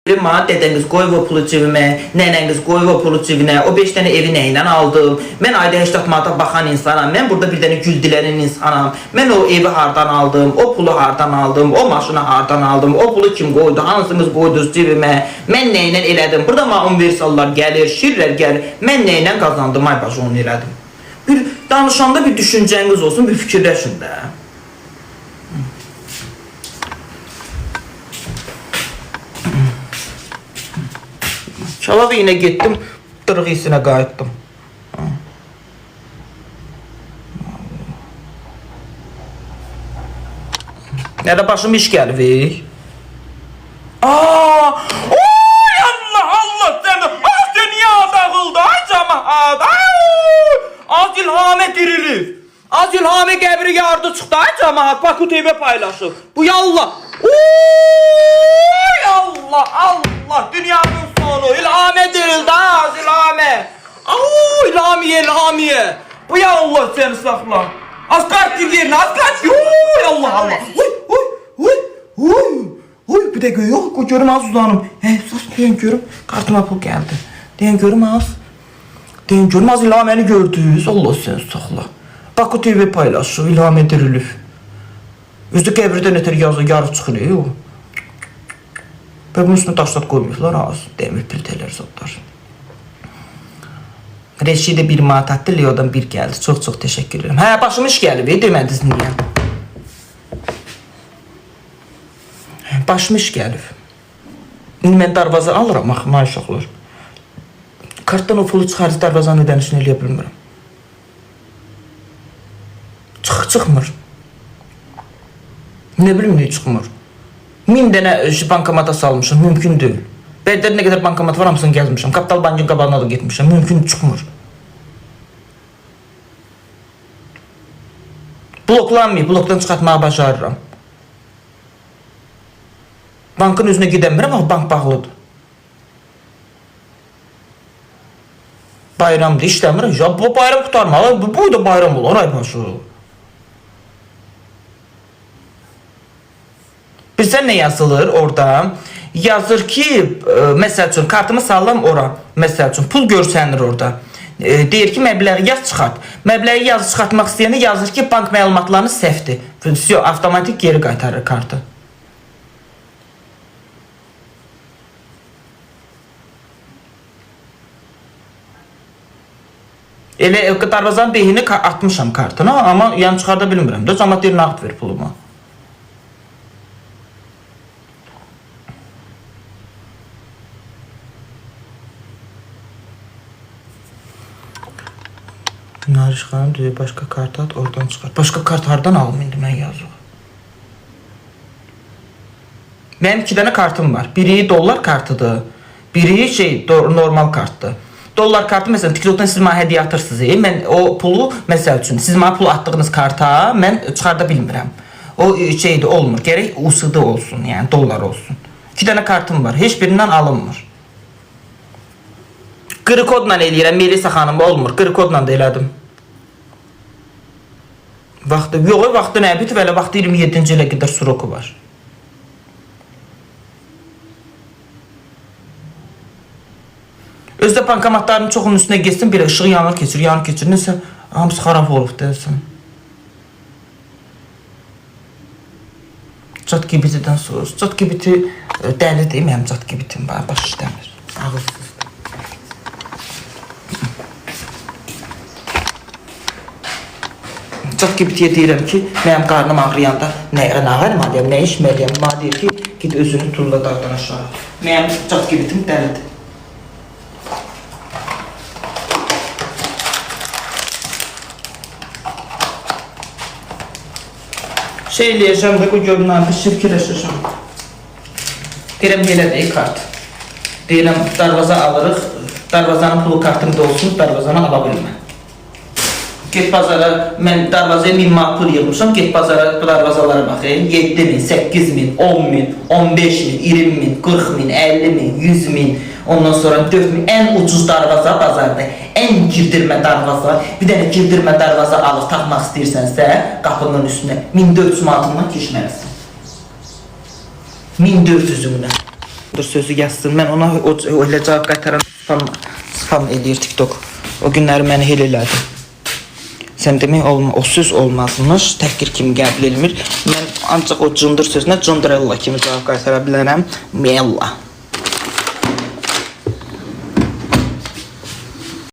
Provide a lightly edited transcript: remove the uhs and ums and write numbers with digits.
Mənə dədəniz qoyub o pulu cibimə, nənəniz qoyub o pulu cibinə, o 5 dənə evi nəylə aldım. Mən ayda 80 manata baxan insanam, mən burada bir dənə gül dilənən insanam. Mən o evi hardan aldım, o pulu hardan aldım, o maşını hardan aldım, o pulu kim qoydu, hansınız qoydunuz cibimə, mən nəylə elədim. Burada mənə universallar gəlir, şirlər gəlir, mən nəylə qazandım, ay başı onu elədim. Bir danışanda bir düşüncəniz olsun, bir fikirləşin də. Çalava yine gittim, dırğısına qayıtdım. Nerede başım iş gəlvik? Oy Allah Allah seni, dünya dağıldı, ay cemaat, az ilhame dirilir. Az ilhame qəbri yardı çıxdı, ay cemaat, Baku TV paylaşır. Bu yallah. Oy Allah Allah, dünyanın sonu, ilhame dirildi, az ilhame. İlhamiye, ilhamiye. Bu ya Allah seni sakla. Az kart gibi yerine, az kart gibi. Oy Allah Allah. Bir dakika yok, görüm az uzanım. Sus deyin görüm, kartıma pul geldi. Deyin görüm az. Deyin görüm az ilhameni gördünüz. Allah seni sakla. Baku TV paylaşır, ilhame dirilir. Özü qəbirdən ötər yazı yarı çıxılıyor. Və bunun üstünə daşlat qoymuşlar az. Demir piltələr zatlar. Reşidə bir manat atdı, Leo'dan bir gəldi. Çox təşəkkür ederim. Hə, başım iş gəlib, demədiniz niyə? Başım iş gəlib. İndi mən darvaza alıram, axı, uşaqlar. Kartdan o pulu çıxardı, darvazanın ödənişini eləyə bilmirəm. Çıxmır. Ne bileyim ne çıxmır. 1000 dənə bankamata salmışım, mümkün deyil. Bəlkə nə qədər bankamat var, hamısını gəzmişəm. Kapital Bankın qabağına da getmişəm, mümkün çıxmır. Bloklanmayıb, blokdan çıxartmağı bacarıram. Bankın üzünə gedəmirəm, amma bank bağlıdır. Bayramdır, işləmirəm. Ya bu bayram qutarmalı, bu da bayram olur, ay başı. Bilsən nə yazılır orada? Yazır ki, məsəl üçün, kartımı sallam ora, məsəl üçün, pul görsənir orada. Deyir ki, məbləği yaz çıxart. Məbləği yaz çıxartmaq istəyəndə yazır ki, bank məlumatlarını səhvdir. Avtomatik geri qaytarır kartı. Elə darvazanın behini atmışam kartına, amma yan çıxarda bilmirəm də, cəmat deyir, nağd ver pulumu. Nariş xanım deyir, başqa kart at, oradan çıxar. Başqa kart hardan alım indi mən yazıq? Mənim 2 dənə kartım var. Biri dollar kartıdır, biri normal kartdır. Dollar kartı, məsələn, TikTokdan siz mənə hədiyyə atırsınız. Mən o pulu, məsəl üçün, siz mənə pul atdığınız karta mən çıxarda bilmirəm. O olmur. Gərək USD olsun, yəni dollar olsun. 2 dənə kartım var, heç birindən alınmır. Qırı kodla eləyirəm, Melisa xanım olmur. Qırı kodla da elədim. Vaxtı nə bitib, elə vaxtı 27-ci ilə qədər suroku var. Özdə bankamatların çoxunun üstünə geçsin, bir ışığı yanır keçir, nəsə hamısı xarab olub deyilsin. Chat GBT-dən soruyoruz. Chat GBT dəlidir, mənim chat GBT-im var, baş işləmir. Ağılsızdır. Chat GBT-yə deyirəm ki, mənim qarnım ağrıyanda nə ağrımalıyam, nə içməliyəm. Bana deyir ki, git özünü tulla dağdan aşağı. Mənim chat GBT-im dəlidir. Eləyəcəm də, bu görünəndə şirkələşəcəm. Deyirəm, belə deyil kart. Deyirəm, darvaza alırıq, darvazanın pulu kartımda olsun, darvazanı ala bilmə. Get bazara, mən darvazaya 1000 manat pul yığmışam, get bazara darvazalara baxayım. 7.000, 8.000, 10.000, 15.000, 20.000, 40.000, 50.000, 100.000, ondan sonra 4.000, ən ucuz darvaza bazarda, ən girdirmə darvaza, bir dənə girdirmə darvaza alıb taxmaq istəyirsənsə, qapının üstünə 1400 manatından keçməlisin. 1400-ümdən. cındır sözü yazsın. Mən ona o elə cavab qaytaran spam eləyir TikTok. O günləri məni hel elədi. Sən demək o söz olmazmış, təhqir kimi qəbul edilmir. Mən ancaq o cındır sözünə Cındırella kimi cavab qaytara bilərəm. Mella.